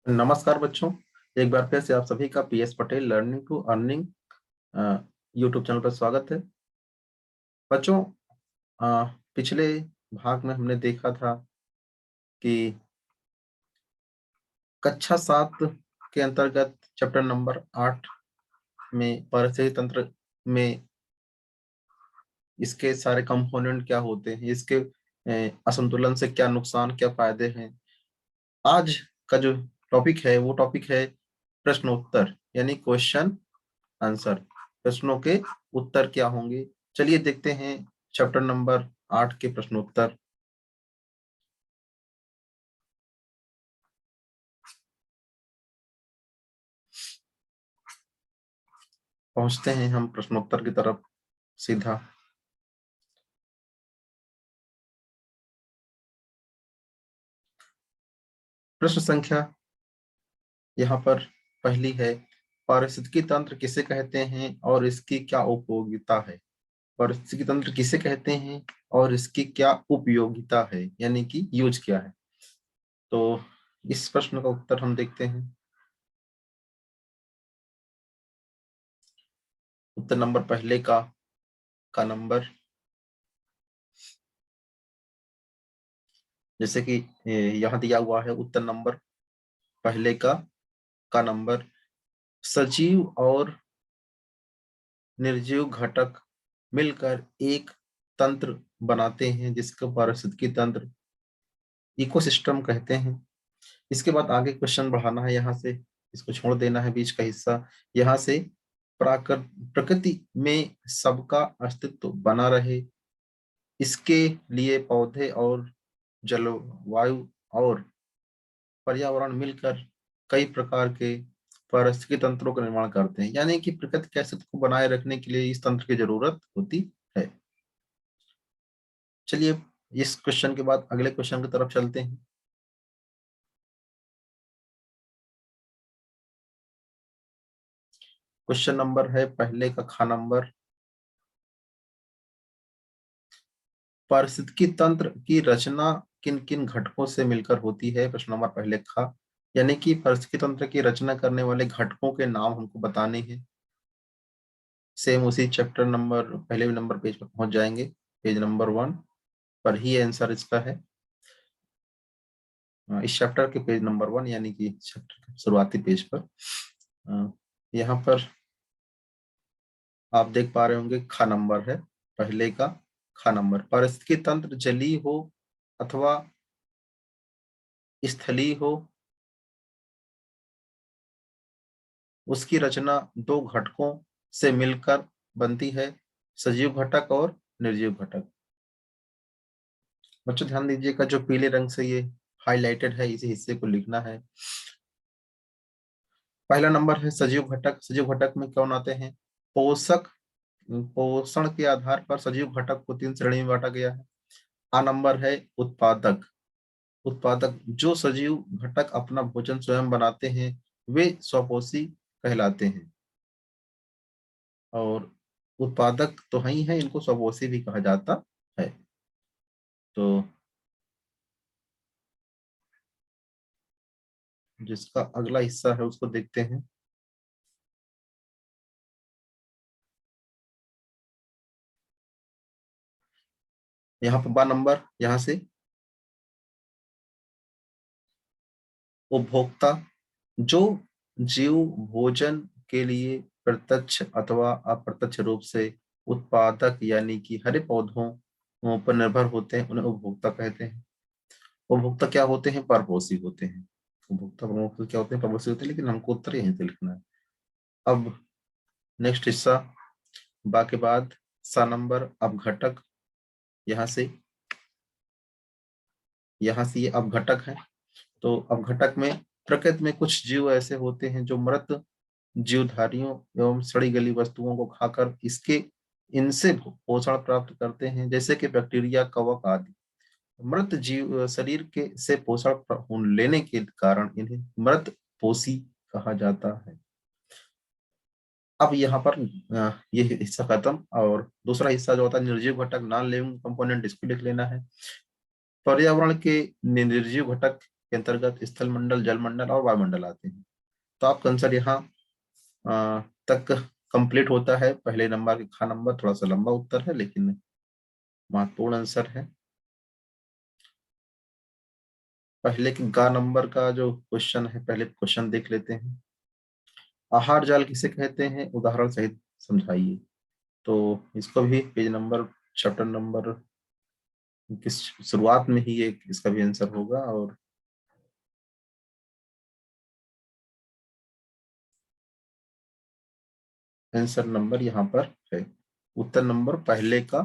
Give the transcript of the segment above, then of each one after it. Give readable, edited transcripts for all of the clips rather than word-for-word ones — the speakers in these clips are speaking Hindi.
नमस्कार बच्चों। एक बार फिर से आप सभी का PS Patel learning to earning YouTube channel पर स्वागत है। बच्चों, पिछले भाग में हमने देखा था कि कक्षा 7 के अंतर्गत चैप्टर नंबर 8 में पारिस्थितिकी तंत्र में इसके सारे कंपोनेंट क्या होते हैं, इसके असंतुलन से क्या नुकसान, क्या फायदे हैं। आज का जो टॉपिक है वो टॉपिक है प्रश्नोत्तर, यानी क्वेश्चन आंसर। प्रश्नों के उत्तर क्या होंगे, चलिए देखते हैं चैप्टर नंबर 8 के प्रश्नोत्तर। पहुंचते हैं हम प्रश्नोत्तर की तरफ सीधा। प्रश्न संख्या यहाँ पर पहली है, पारिस्थितिकी तंत्र किसे कहते हैं और इसकी क्या उपयोगिता है। पारिस्थितिकी तंत्र किसे कहते हैं और इसकी क्या उपयोगिता है, यानी कि यूज क्या है। तो इस प्रश्न का उत्तर हम देखते हैं। उत्तर नंबर पहले का नंबर, जैसे कि यहाँ दिया हुआ है, उत्तर नंबर पहले का नंबर, सजीव और निर्जीव घटक मिलकर एक तंत्र बनाते हैं जिसको पारिस्थितिकी तंत्र, इकोसिस्टम कहते हैं। इसके बाद आगे क्वेश्चन बढ़ाना है, यहाँ से इसको छोड़ देना है बीच का हिस्सा। यहाँ से प्रकृति में सबका अस्तित्व बना रहे, इसके लिए पौधे और जलवायु और पर्यावरण मिलकर कई प्रकार के पारिस्थितिकी तंत्रों का निर्माण करते हैं, यानी कि प्रकृति के अस्तित्व को बनाए रखने के लिए इस तंत्र की जरूरत होती है। चलिए इस क्वेश्चन के बाद अगले क्वेश्चन की तरफ चलते हैं। क्वेश्चन नंबर है पहले का नंबर, पारिस्थितिकी तंत्र की रचना किन किन घटकों से मिलकर होती है। प्रश्न नंबर पहले यानी कि पारिस्थितिकी तंत्र की रचना करने वाले घटकों के नाम हमको बताने हैं। सेम उसी चैप्टर नंबर पहले भी नंबर पेज पर पहुंच जाएंगे, पेज नंबर 1 पर ही आंसर इसका है। इस चैप्टर के पेज नंबर 1 यानी कि चैप्टर के शुरुआती पेज पर यहाँ पर आप देख पा रहे होंगे नंबर है पहले का नंबर, पारिस्थितिकी तंत्र जलीय हो अथवा स्थलीय हो, उसकी रचना दो घटकों से मिलकर बनती है, सजीव घटक और निर्जीव घटक। बच्चों ध्यान दीजिएगा, जो पीले रंग से ये हाईलाइटेड है इसी हिस्से को लिखना है। पहला नंबर है सजीव घटक। सजीव घटक में कौन आते हैं? पोषक, पोषण के आधार पर सजीव घटक को 3 श्रेणी में बांटा गया है। नंबर है उत्पादक। उत्पादक जो सजीव घटक अपना भोजन स्वयं बनाते हैं वे स्वपोषी कहलाते हैं, और उत्पादक तो ही है, इनको स्वपोषी भी कहा जाता है। तो जिसका अगला हिस्सा है उसको देखते हैं। यहाँ पर नंबर, यहाँ से उपभोक्ता जो जीव भोजन के लिए प्रत्यक्ष अथवा अप्रत्यक्ष रूप से उत्पादक यानी कि हरे पौधों पर निर्भर होते हैं, उन्हें उपभोक्ता कहते हैं। उपभोक्ता क्या होते हैं? परपोषी होते हैं। उपभोक्ता प्रमुख क्या होते हैं? परपोषी होते हैं, लेकिन हमको उत्तर यहीं से लिखना है। अब नेक्स्ट हिस्सा बा के बाद नंबर अपघटक, यहाँ से ये अपघटक है। तो अपघटक में प्रकृति में कुछ जीव ऐसे होते हैं जो मृत जीवधारियों एवं सड़ी गली वस्तुओं को खाकर इनसे पोषण प्राप्त करते हैं, जैसे कि बैक्टीरिया, कवक आदि। मृत जीव शरीर के से पोषण लेने के कारण इन्हें मृत पोषी कहा जाता है। अब यहाँ पर ये हिस्सा खत्म, और दूसरा हिस्सा जो होता है निर्जीव घटक, नॉन लिविंग कंपोनेंट, इसको लिख लेना है। पर्यावरण के निर्जीव घटक के अंतर्गत स्थल मंडल, जल मंडल और वायुमंडल आते हैं। तो आपका आंसर यहाँ तक कंप्लीट होता है। पहले नंबर के खा नंबर थोड़ा सा लंबा उत्तर है, लेकिन महत्वपूर्ण आंसर है। पहले के गा नंबर का जो क्वेश्चन है, पहले क्वेश्चन देख लेते हैं। आहार जाल किसे कहते हैं, उदाहरण सहित समझाइए। तो इसको भी पेज नंबर, चैप्टर नंबर किस शुरुआत में ही एक इसका भी आंसर होगा। और आंसर नंबर यहाँ पर है, उत्तर नंबर पहले का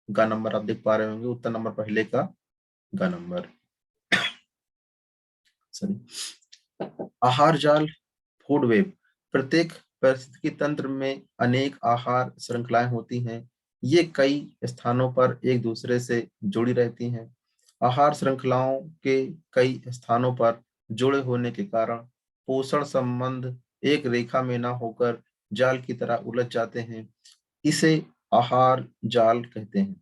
गा नंबर आप देख पा रहे होंगे। उत्तर नंबर पहले का गा नंबर, सॉरी। आहार जाल, फूड वेब। प्रत्येक पारिस्थितिकी तंत्र में अनेक आहार श्रृंखलाएं होती हैं। ये कई स्थानों पर एक दूसरे से जुड़ी रहती हैं। आहार श्रृंखलाओं के कई स्थानों पर जुड़े होने के कारण पोषण संबंध एक रेखा में ना होकर जाल की तरह उलझ जाते हैं। इसे आहार जाल कहते हैं।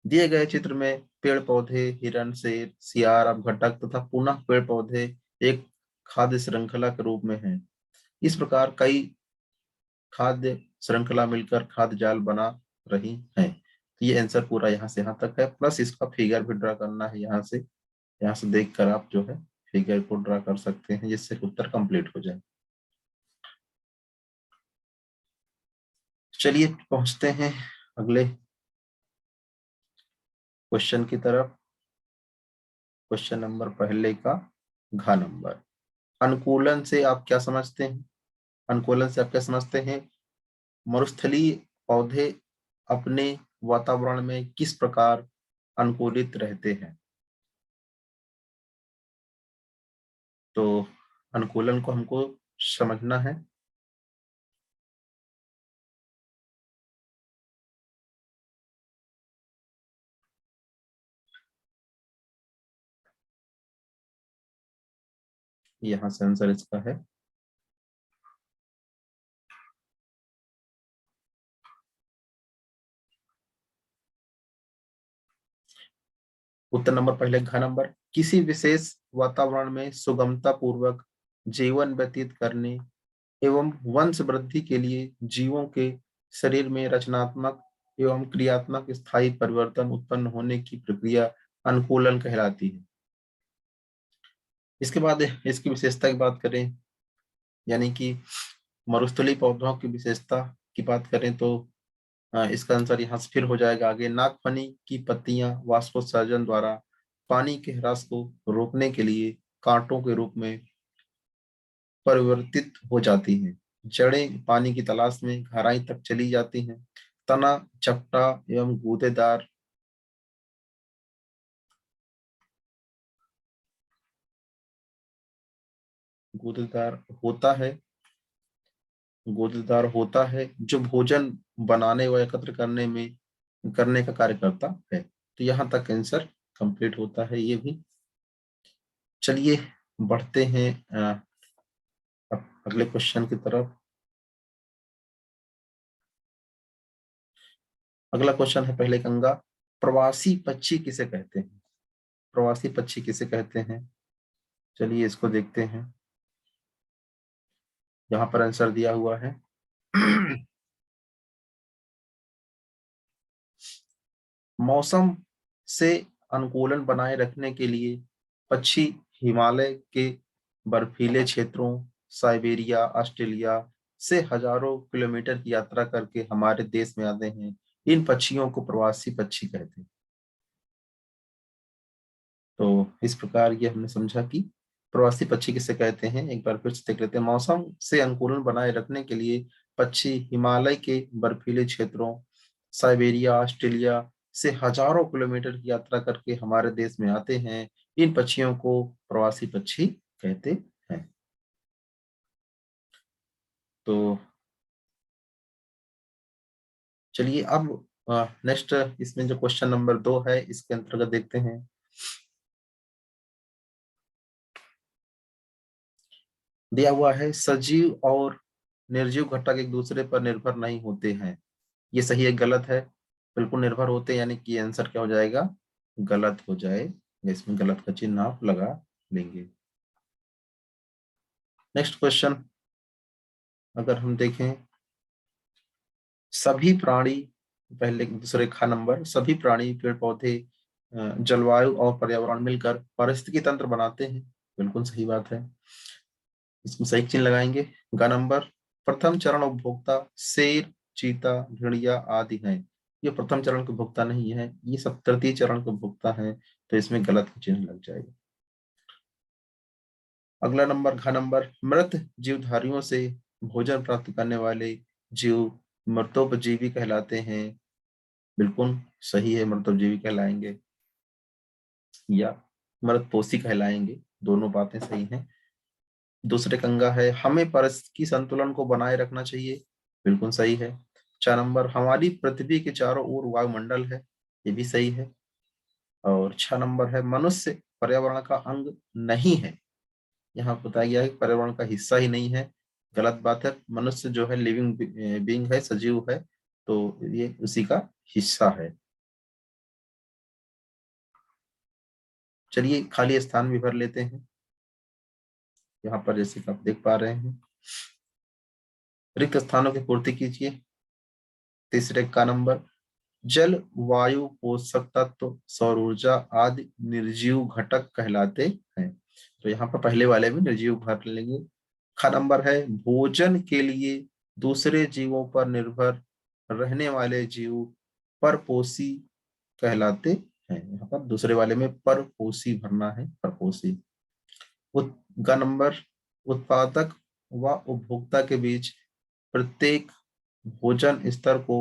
दिए गए चित्र में पेड़ पौधे, हिरण, शेर, सियार, अपघटक तथा पुनः पेड़ पौधे एक खाद्य श्रृंखला के रूप में हैं। इस प्रकार कई खाद्य श्रृंखला मिलकर खाद्य जाल बना रही हैं। तो ये आंसर पूरा यहाँ से यहाँ तक है, प्लस इसका फिगर भी ड्रा करना है। यहाँ से देखकर आप जो है फिगर को ड्रा कर सकते हैं, जिससे उत्तर कंप्लीट हो जाए। चलिए पहुंचते हैं अगले क्वेश्चन की तरफ। क्वेश्चन नंबर पहले का घ नंबर। अनुकूलन से आप क्या समझते हैं? अनुकूलन से आप क्या समझते हैं? मरुस्थलीय पौधे अपने वातावरण में किस प्रकार अनुकूलित रहते हैं? तो अनुकूलन को हमको समझना है। यहाँ से आंसर इसका है उत्तर नंबर पहले घ नंबर। किसी विशेष वातावरण में सुगमता पूर्वक जीवन व्यतीत करने एवं वंश वृद्धि के लिए जीवों के शरीर में रचनात्मक एवं क्रियात्मक स्थायी परिवर्तन उत्पन्न होने की प्रक्रिया अनुकूलन कहलाती है। इसके बाद इसकी विशेषता की बात करें, यानी कि मरुस्थलीय पौधों की विशेषता की बात करें, तो इसका आंसर यहाँ से फिर हो जाएगा आगे। नागफनी की पत्तियां वाष्पोत्सर्जन द्वारा पानी के ह्रास को रोकने के लिए कांटों के रूप में परिवर्तित हो जाती हैं। जड़ें पानी की तलाश में गहराई तक चली जाती हैं। तना चपटा एवं गूदेदार होता है, गूदेदार होता है, जो भोजन बनाने व एकत्र करने का कार्य करता है। तो यहाँ तक आंसर कंप्लीट होता है ये भी। चलिए बढ़ते हैं अगले क्वेश्चन की तरफ। अगला क्वेश्चन है पहले गंगा। प्रवासी पक्षी किसे कहते हैं? प्रवासी पक्षी किसे कहते हैं? चलिए इसको देखते हैं। यहाँ पर आंसर दिया हुआ है मौसम से अनुकूलन बनाए रखने के लिए पक्षी हिमालय के बर्फीले क्षेत्रों, साइबेरिया, ऑस्ट्रेलिया से हजारों किलोमीटर की यात्रा करके हमारे देश में आते हैं। इन पक्षियों को प्रवासी पक्षी कहते हैं। तो इस प्रकार ये हमने समझा कि प्रवासी पक्षी किसे कहते हैं। एक बार फिर से देख लेते हैं। मौसम से अनुकूलन बनाए रखने के लिए पक्षी हिमालय के बर्फीले क्षेत्रों, साइबेरिया, ऑस्ट्रेलिया से हजारों किलोमीटर की यात्रा करके हमारे देश में आते हैं। इन पक्षियों को प्रवासी पक्षी कहते हैं। तो चलिए अब नेक्स्ट इसमें जो क्वेश्चन नंबर 2 है, इसके अंतर्गत देखते हैं। दिया हुआ है सजीव और निर्जीव घटक एक दूसरे पर निर्भर नहीं होते हैं। ये सही है गलत है? बिल्कुल निर्भर होते हैं, यानी कि आंसर क्या हो जाएगा? गलत हो जाएगा। इसमें गलत का चिन्ह आप लगा लेंगे। नेक्स्ट क्वेश्चन अगर हम देखें, सभी प्राणी, पहले दूसरे खा नंबर, सभी प्राणी पेड़ पौधे जलवायु और पर्यावरण मिलकर पारिस्थितिकी तंत्र बनाते हैं। बिल्कुल सही बात है, इसमें सही चिन्ह लगाएंगे। ग नंबर, प्रथम चरण उपभोक्ता शेर, चीता, भेड़िया आदि हैं। ये प्रथम चरण के उपभोक्ता नहीं है, ये सब तृतीय चरण के उपभोक्ता हैं, तो इसमें गलत चिन्ह लग जाएगा। अगला नंबर घ नंबर, मृत जीवधारियों से भोजन प्राप्त करने वाले जीव मृतोपजीवी कहलाते हैं। बिल्कुल सही है, मृतोपजीवी कहलाएंगे या मृतपोषी कहलाएंगे, दोनों बातें सही हैं। दूसरे कंगा है, हमें पारिस्थितिकी संतुलन को बनाए रखना चाहिए। बिल्कुल सही है। 4 नंबर, हमारी पृथ्वी के चारों ओर वायुमंडल है। ये भी सही है। और 6 नंबर है, मनुष्य पर्यावरण का अंग नहीं है। यहाँ बताया गया है पर्यावरण का हिस्सा ही नहीं है, गलत बात है। मनुष्य जो है लिविंग बीइंग है, सजीव है, तो ये उसी का हिस्सा है। चलिए खाली स्थान भी भर लेते हैं। यहाँ पर जैसे कि आप देख पा रहे हैं, रिक्त स्थानों की पूर्ति कीजिए। तीसरे का नंबर, जल, वायु, पोषक तत्व, सौर ऊर्जा आदि निर्जीव घटक कहलाते हैं। तो यहाँ पर पहले वाले में निर्जीव भर लेंगे। ख नंबर है, भोजन के लिए दूसरे जीवों पर निर्भर रहने वाले जीव परपोषी कहलाते हैं। यहाँ पर दूसरे वाले में परपोषी भरना है, परपोषी। ग नंबर, उत्पादक व उपभोक्ता के बीच प्रत्येक भोजन स्तर को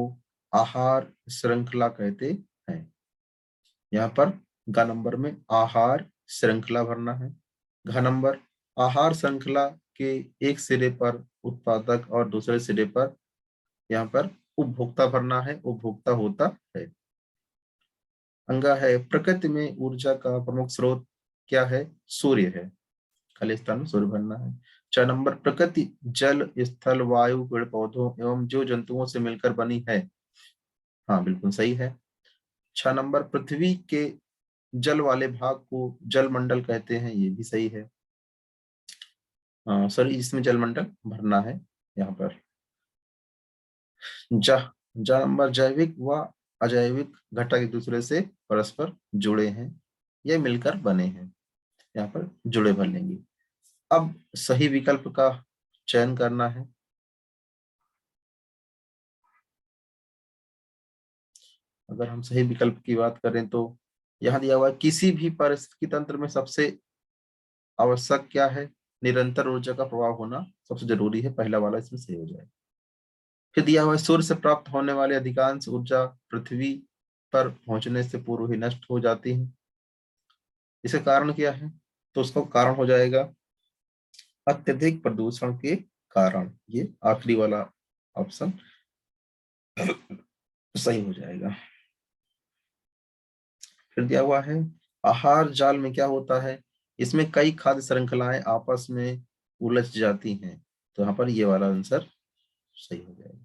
आहार श्रृंखला कहते हैं। यहाँ पर ग नंबर में आहार श्रृंखला भरना है। घ नंबर, आहार श्रृंखला के एक सिरे पर उत्पादक और दूसरे सिरे पर यहाँ पर उपभोक्ता भरना है, उपभोक्ता होता है। अंगा है, प्रकृति में ऊर्जा का प्रमुख स्रोत क्या है? सूर्य है, खाली स्थान में सूर्य भरना है। 4 नंबर, प्रकृति जल, स्थल, वायु, पेड़ पौधों एवं जीव जंतुओं से मिलकर बनी है। हाँ बिल्कुल सही है। 6 नंबर, पृथ्वी के जल वाले भाग को जलमंडल कहते हैं। ये भी सही है, सॉरी इसमें जलमंडल भरना है यहाँ पर। जा नंबर, जैविक व अजैविक घटक एक दूसरे से परस्पर जुड़े हैं, ये मिलकर बने हैं। यहाँ पर जुड़े भर लेंगे। अब सही विकल्प का चयन करना है। अगर हम सही विकल्प की बात करें तो यहाँ दिया हुआ है, किसी भी पारिस्थितिकी तंत्र में सबसे आवश्यक क्या है? निरंतर ऊर्जा का प्रवाह होना सबसे जरूरी है, पहला वाला इसमें सही हो जाएगा। फिर दिया हुआ है, सूर्य से प्राप्त होने वाली अधिकांश ऊर्जा पृथ्वी पर पहुंचने से पूर्व ही नष्ट हो जाती है। इसका कारण क्या है? तो उसका कारण हो जाएगा अत्यधिक प्रदूषण के कारण। ये आखिरी वाला ऑप्शन सही हो जाएगा। फिर दिया हुआ है, आहार जाल में क्या होता है? इसमें कई खाद्य श्रृंखलाएं आपस में उलझ जाती हैं, तो यहाँ पर ये वाला आंसर सही हो जाएगा।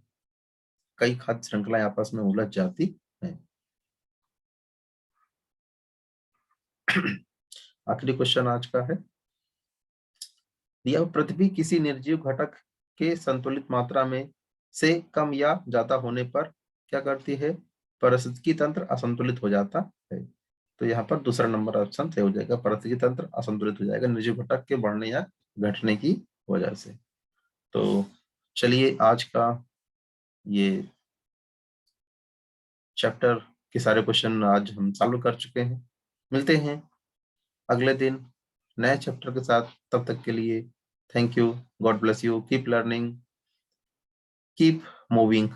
कई खाद्य श्रृंखलाएं आपस में उलझ जाती हैं। आखिरी क्वेश्चन आज का है, यह पृथ्वी किसी निर्जीव घटक के संतुलित मात्रा में से कम या ज्यादा होने पर क्या करती है? पारिस्थितिकी तंत्र असंतुलित हो जाता है। तो यहाँ पर दूसरा नंबर ऑप्शन सही हो जाएगा, पारिस्थितिकी तंत्र असंतुलित हो जाएगा निर्जीव घटक के बढ़ने या घटने की वजह से। तो चलिए आज का ये चैप्टर के सारे क्वेश्चन आज हम सॉल्व कर चुके हैं। मिलते हैं अगले दिन नए चैप्टर के साथ, तब तक के लिए thank you, God bless you, keep learning, keep moving.